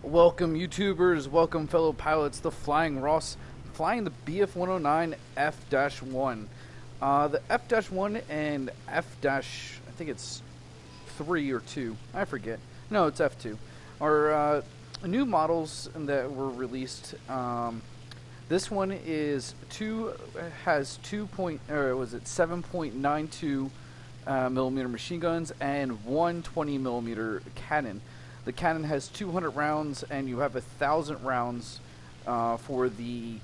Welcome YouTubers, welcome fellow pilots, the Flying Ross, flying the BF-109 F-1. The F-1 and I think it's 3 or 2, I forget. No, it's F2. Are new models that were released. This one has 7.92 millimeter machine guns and one 20 millimeter cannon. The cannon has 200 rounds, and you have 1,000 rounds for the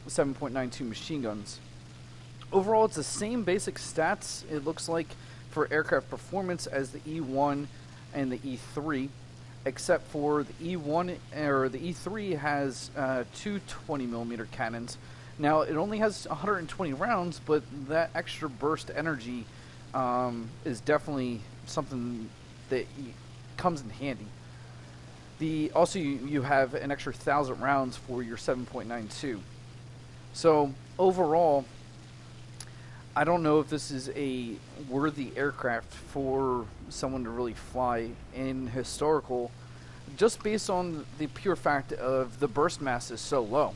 7.92 machine guns. Overall, it's the same basic stats, it looks like, for aircraft performance as the E1 and the E3, except for the E1 or the E3 has two 20 millimeter cannons. Now, it only has 120 rounds, but that extra burst energy is definitely something that comes in handy. Also, you have an extra 1,000 rounds for your 7.92. So overall, I don't know if this is a worthy aircraft for someone to really fly in historical, just based on the pure fact of the burst mass is so low.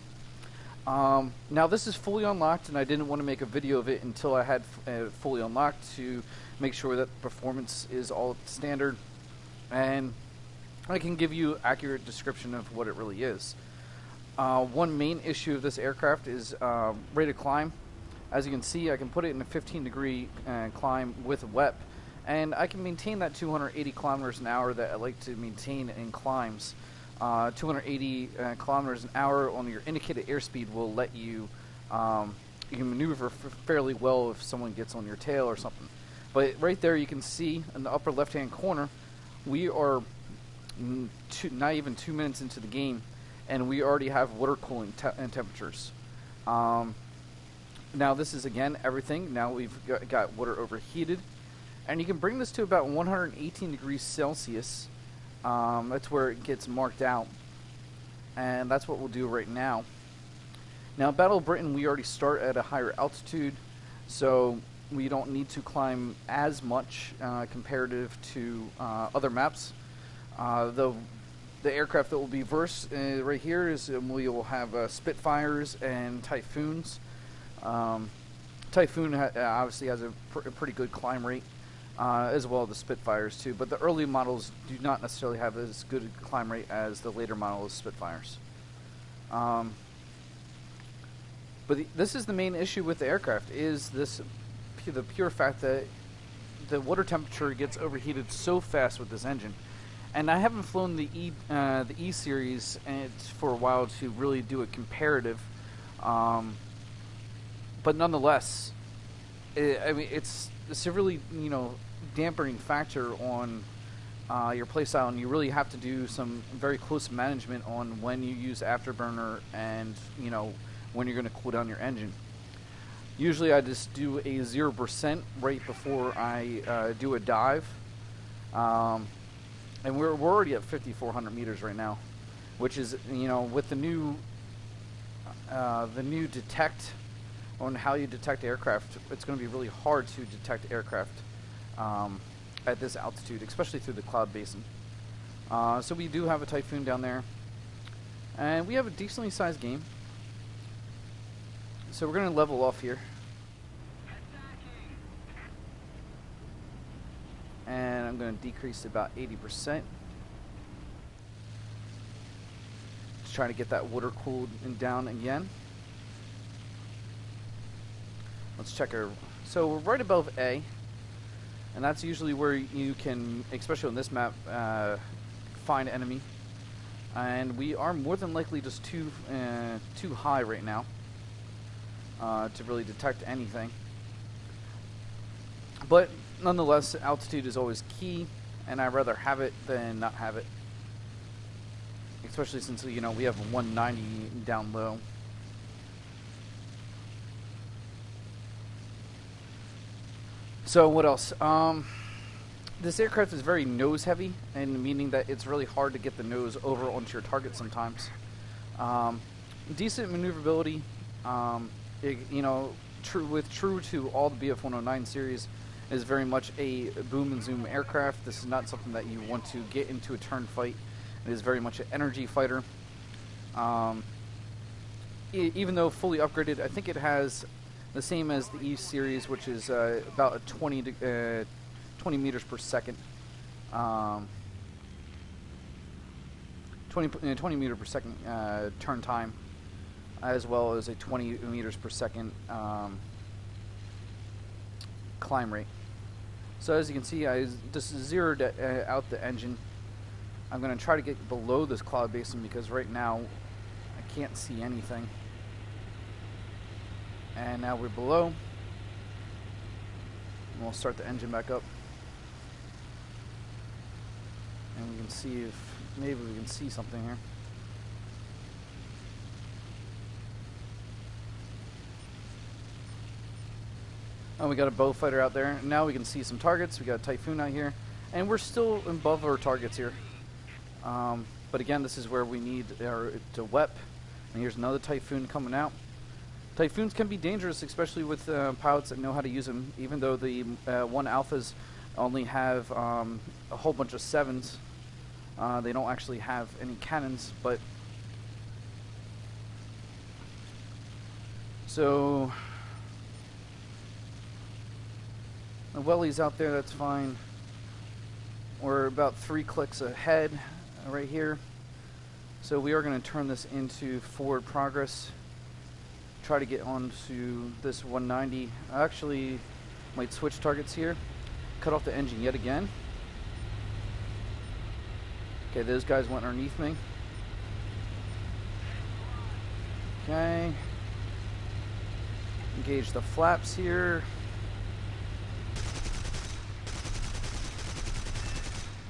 Now this is fully unlocked, and I didn't want to make a video of it until I had fully unlocked to make sure that performance is all standard, and I can give you an accurate description of what it really is. One main issue of this aircraft is rate of climb. As you can see, I can put it in a 15-degree climb with WEP, and I can maintain that 280 kilometers an hour that I like to maintain in climbs. 280 kilometers an hour on your indicated airspeed will let you you can maneuver fairly well if someone gets on your tail or something. But right there, you can see in the upper left-hand corner, we are not even 2 minutes into the game, and we already have water cooling temperatures. Now this is again everything. Now we've got water overheated, and you can bring this to about 118 degrees Celsius. That's where it gets marked out, and that's what we'll do right now. Now, Battle of Britain, we already start at a higher altitude, so we don't need to climb as much comparative to other maps. The aircraft that will be versed right here is we will have Spitfires and Typhoons. Typhoon obviously has a pretty good climb rate, as well as the Spitfires too, but the early models do not necessarily have as good a climb rate as the later models Spitfires. But this is the main issue with the aircraft, is the pure fact that the water temperature gets overheated so fast with this engine. And I haven't flown the E series for a while to really do a comparative, but nonetheless, I mean, it's a severely dampening factor on your playstyle, and you really have to do some very close management on when you use afterburner and when you're going to cool down your engine. Usually, I just do a 0% right before I do a dive. And we're already at 5,400 meters right now, which is, with the new detect on how you detect aircraft, it's going to be really hard to detect aircraft at this altitude, especially through the cloud basin. So we do have a Typhoon down there, and we have a decently sized game. So we're going to level off here. And I'm going to decrease to about 80%. Just trying to get that water cooled and down again. Let's check our... So we're right above A, and that's usually where you can, especially on this map, find enemy. And we are more than likely just too high right now to really detect anything. But nonetheless, altitude is always key, and I'd rather have it than not have it. Especially since, we have 190 down low. So what else? This aircraft is very nose heavy, and meaning that it's really hard to get the nose over onto your target sometimes. Decent maneuverability, true to all the BF-109 series, is very much a boom and zoom aircraft. This is not something that you want to get into a turn fight It is very much an energy fighter. Even though fully upgraded, I think it has the same as the E series, which is about a 20 meters per second. 20 meter per second turn time, as well as a 20 meters per second climb rate. So as you can see, I just zeroed out the engine. I'm going to try to get below this cloud basin because right now I can't see anything. And now we're below. And we'll start the engine back up. And we can see if maybe we can see something here. Oh, we got a bow fighter out there. Now we can see some targets. We got a Typhoon out here. And we're still above our targets here. But again, this is where we need to WEP. And here's another Typhoon coming out. Typhoons can be dangerous, especially with pilots that know how to use them. Even though the 1 alphas only have a whole bunch of 7s. They don't actually have any cannons, but so the wellies out there, that's fine. We're about 3 clicks ahead right here. So we are going to turn this into forward progress. Try to get onto this 190. I actually might switch targets here. Cut off the engine yet again. Okay, those guys went underneath me. Okay. Engage the flaps here.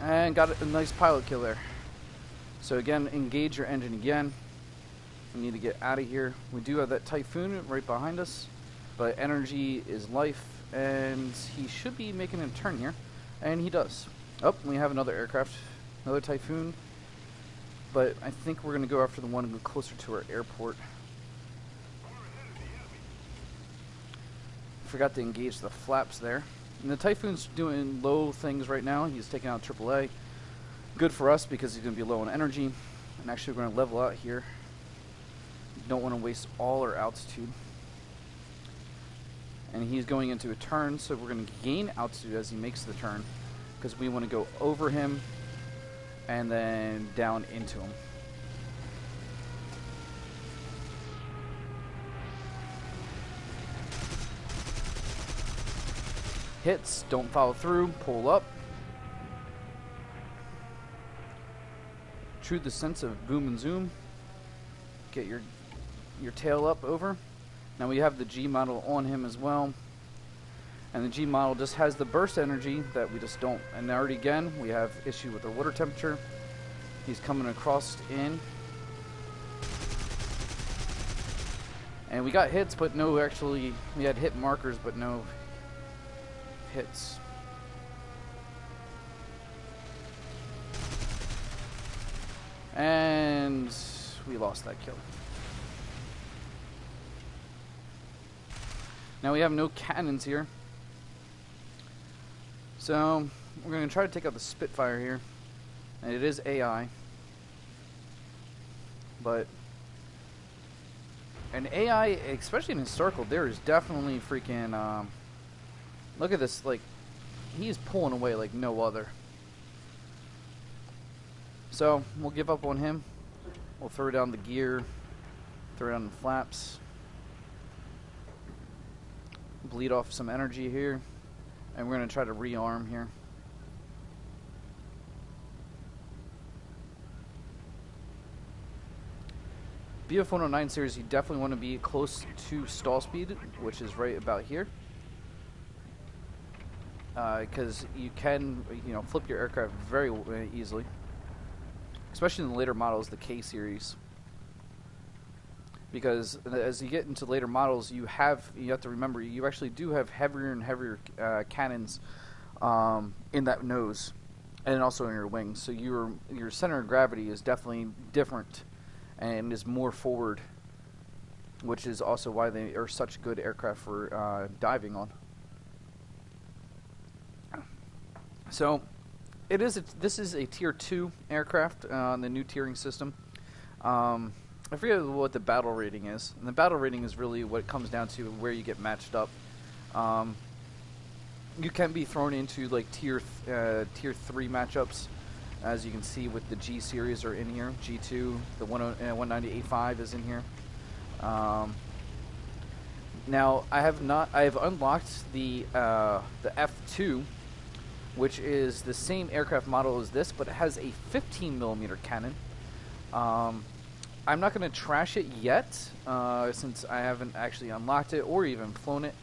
And got a nice pilot kill there. So again, engage your engine again. We need to get out of here. We do have that Typhoon right behind us, but energy is life, and he should be making a turn here, and he does. Oh, we have another aircraft, another Typhoon, but I think we're going to go after the one closer to our airport. Forgot to engage the flaps there. And the Typhoon's doing low things right now. He's taking out AAA. Good for us because he's going to be low on energy. And actually we're going to level out here. Don't want to waste all our altitude. And he's going into a turn, so we're going to gain altitude as he makes the turn. Because we want to go over him and then down into him. Hits, don't follow through, pull up. True the sense of boom and zoom. Get your tail up over. Now we have the G model on him as well. And the G model just has the burst energy that we just don't. And already again, we have issue with the water temperature. He's coming across in. And we got hits, but no actually, we had hit markers, but no hits. And we lost that kill. Now we have no cannons here. So we're going to try to take out the Spitfire here. And it is AI. But an AI, especially in historical, there is definitely freaking look at this, like, he's pulling away like no other. So, we'll give up on him. We'll throw down the gear, throw down the flaps, bleed off some energy here, and we're going to try to rearm here. BF-109 series, you definitely want to be close to stall speed, which is right about here. Because you can, flip your aircraft very easily, especially in the later models, the K series. Because as you get into later models, you have to remember you actually do have heavier and heavier cannons in that nose, and also in your wings. So your center of gravity is definitely different and is more forward, which is also why they are such good aircraft for diving on. So, it is. This is a tier 2 aircraft on the new tiering system. I forget what the battle rating is, and the battle rating is really what it comes down to where you get matched up. You can be thrown into like tier 3 matchups, as you can see with the G series are in here. G2, the 190A5 is in here. Now I have unlocked the F2, which is the same aircraft model as this, but it has a 15mm cannon. I'm not going to trash it yet, since I haven't actually unlocked it or even flown it.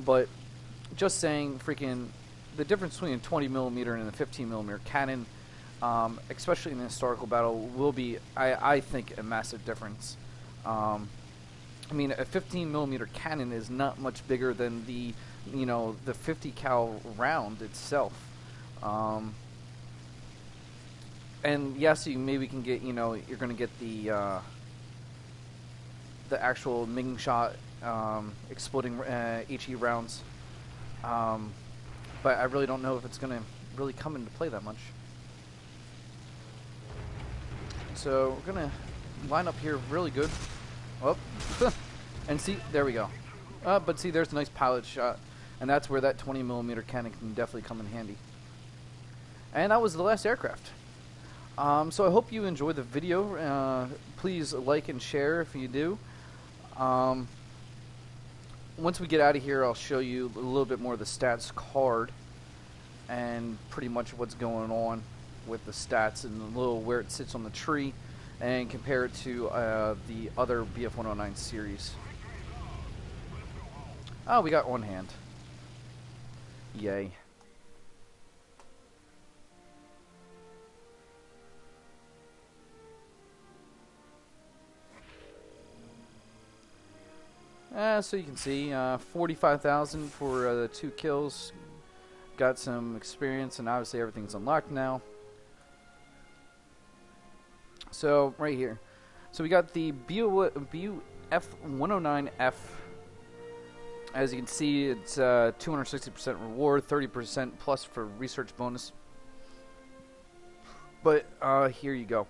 But just saying, freaking, the difference between a 20mm and a 15mm cannon, especially in a historical battle, will be, I think, a massive difference. I mean, a 15mm cannon is not much bigger than the 50 cal round itself. And yes, you maybe can get, you're going to get the actual Ming shot exploding HE rounds. But I really don't know if it's going to really come into play that much. So we're going to line up here really good. Oh, and see, there we go. But see, there's a nice pilot shot. And that's where that 20mm cannon can definitely come in handy. And that was the last aircraft. So I hope you enjoyed the video. Please like and share if you do. Once we get out of here, I'll show you a little bit more of the stats card and pretty much what's going on with the stats and a little where it sits on the tree, and compare it to the other BF-109 series. Oh, we got on hand. Yay. So you can see 45,000 for the 2 kills. Got some experience, and obviously everything's unlocked now. So right here, so we got the BF-109F. As you can see, it's 260% reward, 30% plus for research bonus. But here you go.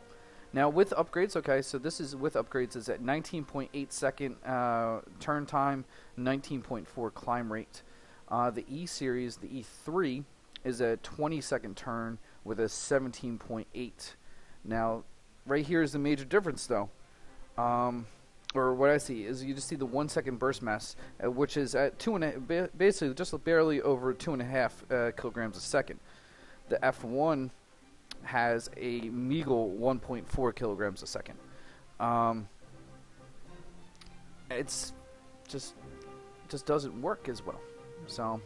Now with upgrades, okay, so this is with upgrades, is at 19.8 second turn time, 19.4 climb rate. The E series, the E3, is a 20-second turn with a 17.8. Now, right here is the major difference, though. Or what I see is you just see the 1 second burst mass, which is at basically just barely over 2.5 kilograms a second. The F-1 has a meagle 1.4 kilograms a second. It's just doesn't work as well. So,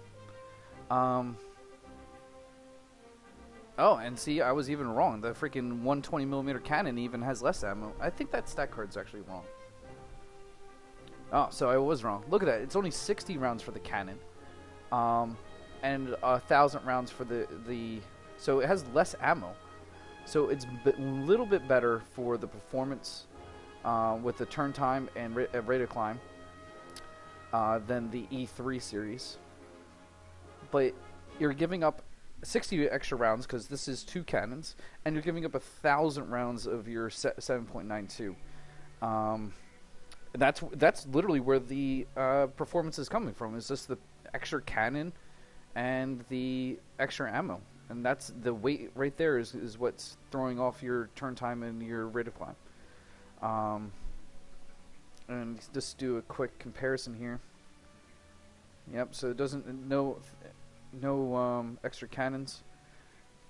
oh, and see, I was even wrong. The freaking 120mm cannon even has less ammo. I think that stat card's actually wrong. Oh, so I was wrong. Look at that. It's only 60 rounds for the cannon, and 1,000 rounds for the. So it has less ammo. So it's a little bit better for the performance with the turn time and rate of climb than the E3 series. But you're giving up 60 extra rounds because this is 2 cannons, and you're giving up 1,000 rounds of your 7.92. That's literally where the performance is coming from. Is just the extra cannon and the extra ammo. And that's the weight right there is what's throwing off your turn time and your rate of climb. And just do a quick comparison here. Yep, so it doesn't no extra cannons.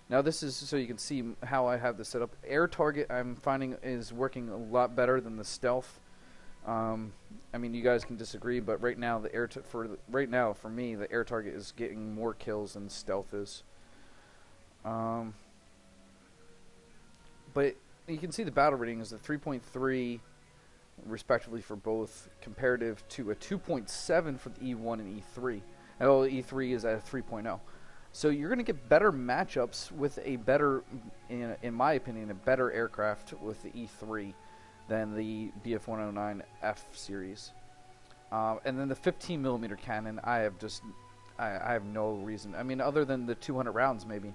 Now this is so you can see how I have this set up. Air target I'm finding is working a lot better than the stealth. I mean, you guys can disagree, but right now for me the air target is getting more kills than stealth is. But you can see the battle rating is a 3.3 respectively for both, comparative to a 2.7 for the E1 and E3. Oh, E3 is at a 3.0. So you're going to get better matchups with a better, in my opinion, a better aircraft with the E3 than the BF-109F series. And then the 15mm cannon, I have no reason. I mean, other than the 200 rounds maybe.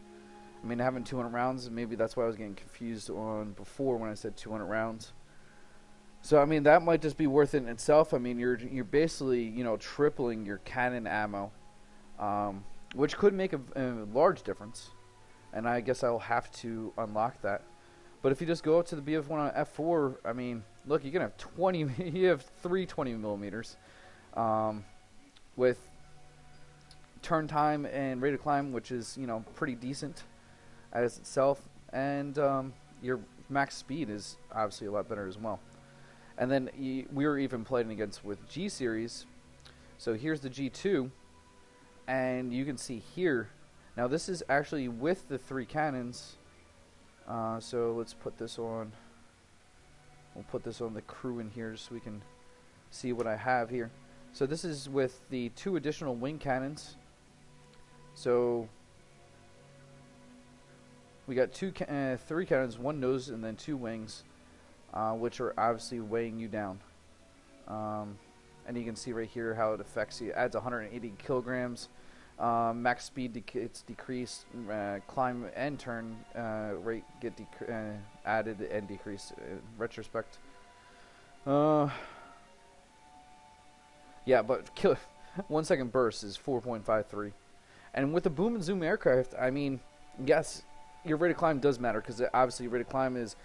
I mean, having 200 rounds, maybe that's why I was getting confused on before when I said 200 rounds. So I mean, that might just be worth it in itself. I mean, you're basically, you know, tripling your cannon ammo, which could make a large difference. And I guess I'll have to unlock that. But if you just go up to the BF1 on F4, I mean, look, you can have 20. You have 320 millimeters, with turn time and rate of climb, which is, you know, pretty decent as itself, and your max speed is obviously a lot better as well. And then we were even playing against with G series. So here's the G2, and you can see here. Now this is actually with the 3 cannons. So let's put this on. We'll put this on the crew in here so we can see what I have here. So this is with the 2 additional wing cannons. So we got 3 cannons, 1 nose, and then 2 wings, which are obviously weighing you down. And you can see right here how it affects you. It adds 180 kilograms. Max speed it's decreased. Climb and turn rate get added and decreased in retrospect. Yeah, but 1 second burst is 4.53. And with the boom and zoom aircraft, I mean, yes, your rate of climb does matter, because obviously rate of climb is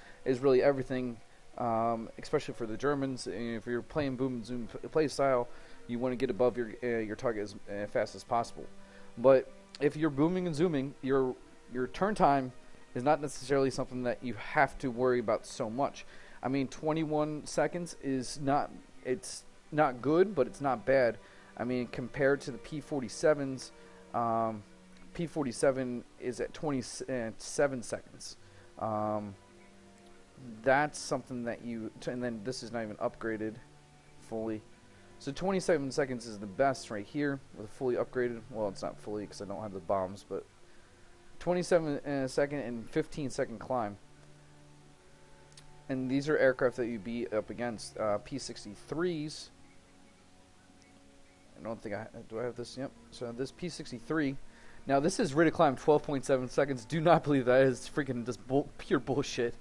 really everything, especially for the Germans. If you're playing boom and zoom play style, you want to get above your target as fast as possible. But if you're booming and zooming, your turn time is not necessarily something that you have to worry about so much. I mean, 21 seconds is not good, but it's not bad. I mean, compared to the P-47s, P-47 is at 27 seconds. That's something that and then this is not even upgraded fully. So 27 seconds is the best right here with fully upgraded. Well, it's not fully because I don't have the bombs, but 27 second and 15 second climb. And these are aircraft that you beat up against. P-63s. I don't think do I have this? Yep. So this P-63. Now this is rate of climb 12.7 seconds. Do not believe that is freaking just pure bullshit.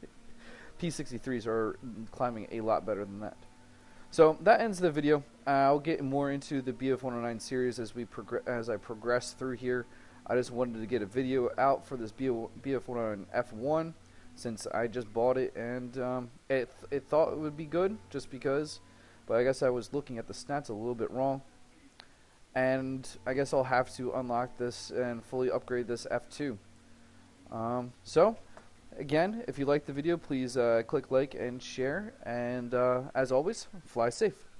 P-63s are climbing a lot better than that. So that ends the video. I'll get more into the BF-109 series as I progress through here. I just wanted to get a video out for this BF-109 F1 since I just bought it, and it thought it would be good just because, but I guess I was looking at the stats a little bit wrong. And I guess I'll have to unlock this and fully upgrade this F2. So again, if you liked the video, please click like and share, and as always, fly safe.